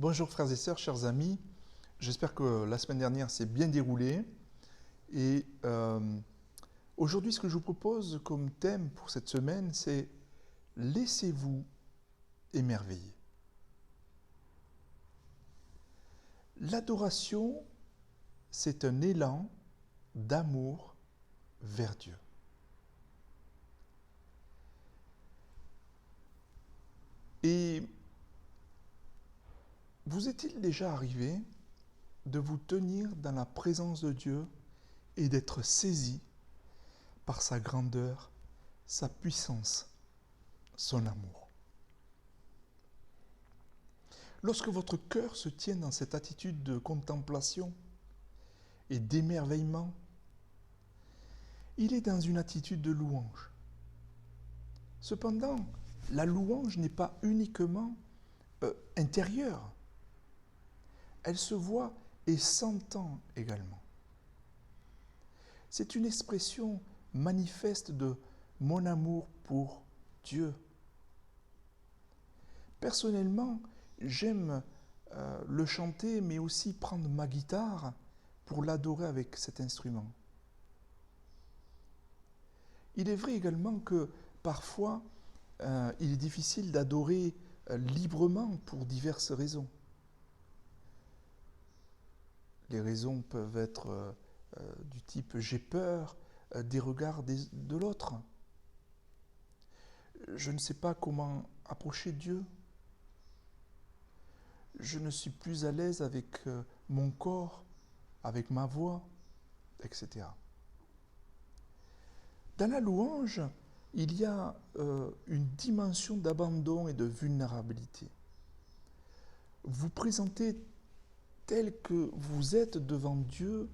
Bonjour frères et sœurs, chers amis. J'espère que la semaine dernière s'est bien déroulée. Et aujourd'hui, ce que je vous propose comme thème pour cette semaine, c'est laissez-vous émerveiller. L'adoration, c'est un élan d'amour vers Dieu. Et vous est-il déjà arrivé de vous tenir dans la présence de Dieu et d'être saisi par sa grandeur, sa puissance, son amour? Lorsque votre cœur se tient dans cette attitude de contemplation et d'émerveillement, il est dans une attitude de louange. Cependant, la louange n'est pas uniquement intérieure. Elle se voit et s'entend également. C'est une expression manifeste de mon amour pour Dieu. Personnellement, j'aime le chanter, mais aussi prendre ma guitare pour l'adorer avec cet instrument. Il est vrai également que parfois, il est difficile d'adorer librement pour diverses raisons. Les raisons peuvent être du type j'ai peur des regards de l'autre. Je ne sais pas comment approcher Dieu. Je ne suis plus à l'aise avec mon corps, avec ma voix, etc. Dans la louange, il y a une dimension d'abandon et de vulnérabilité. Vous présentez tel que vous êtes devant Dieu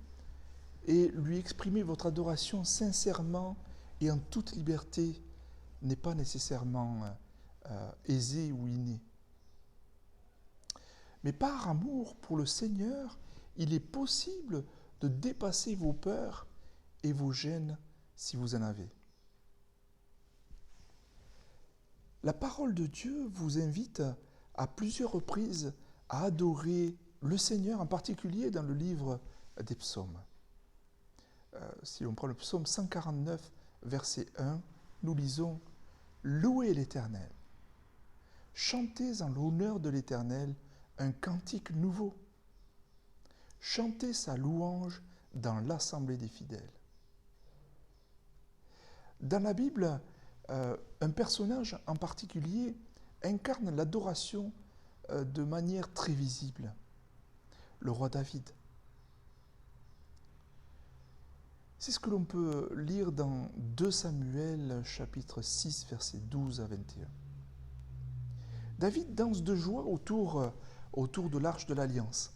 et lui exprimer votre adoration sincèrement et en toute liberté n'est pas nécessairement aisé ou inné. Mais par amour pour le Seigneur, il est possible de dépasser vos peurs et vos gênes si vous en avez. La parole de Dieu vous invite à plusieurs reprises à adorer le Seigneur, en particulier dans le livre des psaumes. Si on prend le psaume 149, verset 1, nous lisons « Louez l'Éternel, chantez en l'honneur de l'Éternel un cantique nouveau, chantez sa louange dans l'assemblée des fidèles. » Dans la Bible, un personnage en particulier incarne l'adoration de manière très visible, le roi David. C'est ce que l'on peut lire dans 2 Samuel, chapitre 6, versets 12 à 21. David danse de joie autour de l'arche de l'Alliance.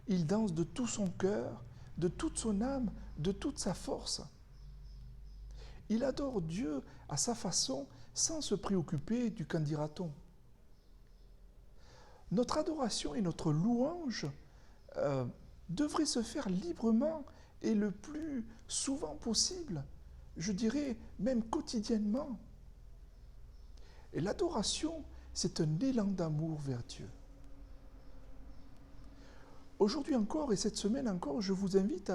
Il danse de tout son cœur, de toute son âme, de toute sa force. Il adore Dieu à sa façon, sans se préoccuper du qu'en dira-t-on. Notre adoration et notre louange devraient se faire librement et le plus souvent possible, je dirais même quotidiennement. Et l'adoration, c'est un élan d'amour vers Dieu. Aujourd'hui encore et cette semaine encore, je vous invite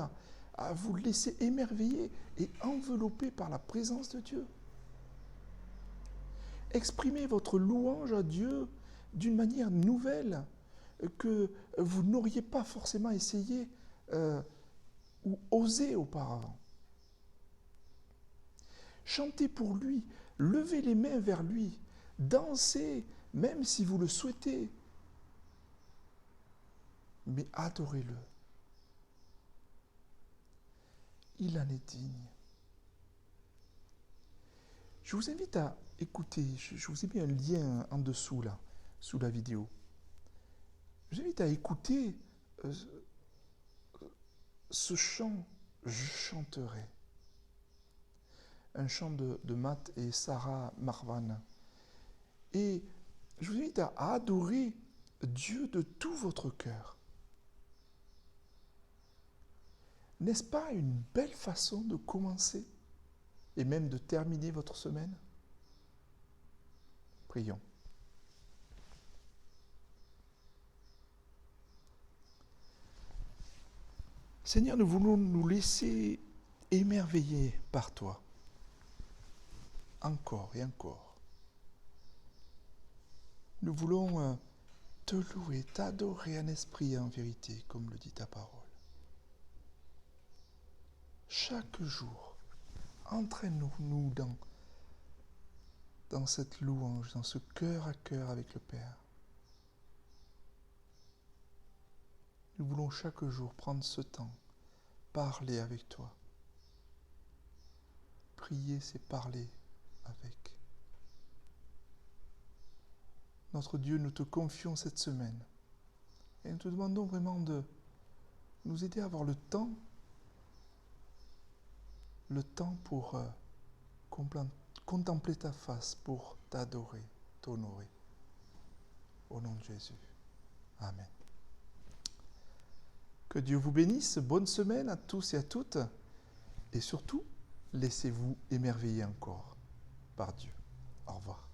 à vous laisser émerveiller et envelopper par la présence de Dieu. Exprimez votre louange à Dieu d'une manière nouvelle que vous n'auriez pas forcément essayé ou osé auparavant. Chantez pour lui, levez les mains vers lui, dansez même si vous le souhaitez, mais adorez-le. Il en est digne. Je vous invite à écouter, je vous ai mis un lien en dessous là, sous la vidéo. Je vous invite à écouter ce chant, je chanterai. Un chant de Matt et Sarah Marvan. Et je vous invite à adorer Dieu de tout votre cœur. N'est-ce pas une belle façon de commencer et même de terminer votre semaine? Prions. Seigneur, nous voulons nous laisser émerveiller par toi, encore et encore. Nous voulons te louer, t'adorer en esprit et en vérité, comme le dit ta parole. Chaque jour, entraîne-nous dans cette louange, dans ce cœur à cœur avec le Père. Nous voulons chaque jour prendre ce temps, parler avec toi. Prier, c'est parler avec. Notre Dieu, nous te confions cette semaine et nous te demandons vraiment de nous aider à avoir le temps pour contempler ta face, pour t'adorer, t'honorer. Au nom de Jésus. Amen. Que Dieu vous bénisse. Bonne semaine à tous et à toutes. Et surtout, laissez-vous émerveiller encore par Dieu. Au revoir.